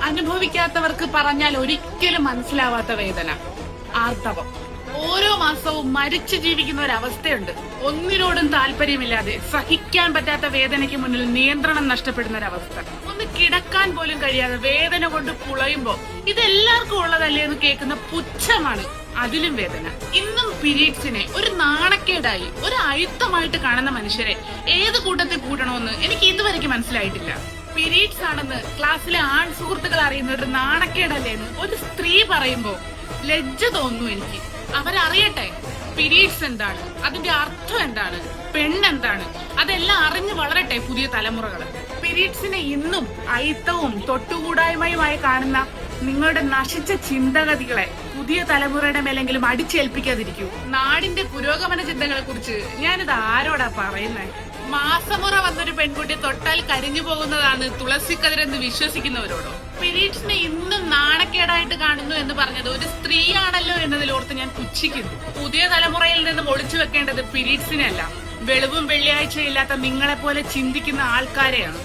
അനുഭവിക്കാത്തവർക്ക് പറഞ്ഞാൽ ഒരിക്കലും മനസ്സിലാവാത്ത വേദന, ആർത്തവം. ഓരോ മാസവും മരിച്ചു ജീവിക്കുന്ന ഒരവസ്ഥയുണ്ട്. ഒന്നിനോടും താല്പര്യമില്ലാതെ സഹിക്കാൻ പറ്റാത്ത വേദനയ്ക്ക് മുന്നിൽ നിയന്ത്രണം നഷ്ടപ്പെടുന്ന ഒരവസ്ഥ. ഒന്ന് കിടക്കാൻ പോലും കഴിയാതെ വേദന കൊണ്ട് പുളയുമ്പോ ഇതെല്ലാവർക്കും ഉള്ളതല്ലേ എന്ന് കേൾക്കുന്ന പുച്ഛമാണ് അതിലും വേദന. ഇന്നും പീരീഡ്സിനെ ഒരു നാണക്കേടായി, ഒരു അയുത്തമായിട്ട് കാണുന്ന മനുഷ്യരെ ഏത് കൂട്ടത്തിൽ കൂട്ടണമെന്ന് എനിക്ക് ഇതുവരെയ്ക്ക് മനസ്സിലായിട്ടില്ല. പീരീഡ്സ് ആണെന്ന് ക്ലാസ്സിലെ ആൺ സുഹൃത്തുക്കൾ അറിയുന്ന ഒരു നാണക്കേടല്ലേന്ന് ഒരു സ്ത്രീ പറയുമ്പോ ലജ്ജ തോന്നുന്നു എനിക്ക്. അവരറിയട്ടെ പീരീഡ്സ് എന്താണ്, അതിന്റെ അർത്ഥം എന്താണ്, പെണ്ണെന്താണ്, അതെല്ലാം അറിഞ്ഞു വളരട്ടെ പുതിയ തലമുറകൾ. പീരീഡ്സിനെ ഇന്നും അയിത്തവും തൊട്ടുകൂടായ്മയുമായി കാണുന്ന നിങ്ങളുടെ നശിച്ച ചിന്തഗതികളെ പുതിയ തലമുറയുടെ മേലെങ്കിലും അടിച്ചേൽപ്പിക്കാതിരിക്കൂ. നാടിന്റെ പുരോഗമന ചിന്തകളെ കുറിച്ച് ഞാനിത് ആരോടാ പറയുന്നേ? മാസമുറ വന്നൊരു പെൺകുട്ടി തൊട്ടാൽ കരിഞ്ഞു പോകുന്നതാണ് തുളസിക്കതിരെന്ന് വിശ്വസിക്കുന്നവരോടോ? പീരീഡ്സിനെ ഇന്നും നാണക്കേടായിട്ട് കാണുന്നു എന്ന് പറഞ്ഞത് ഒരു സ്ത്രീയാണല്ലോ എന്നതിലോർത്ത് ഞാൻ പുച്ഛിക്കുന്നു. പുതിയ തലമുറയിൽ നിന്നും ഒളിച്ചു വെക്കേണ്ടത് പീരീഡ്സിനെ അല്ല, വെളിവും വെള്ളിയാഴ്ചയില്ലാത്ത നിങ്ങളെപ്പോലെ ചിന്തിക്കുന്ന ആൾക്കാരെയാണ്.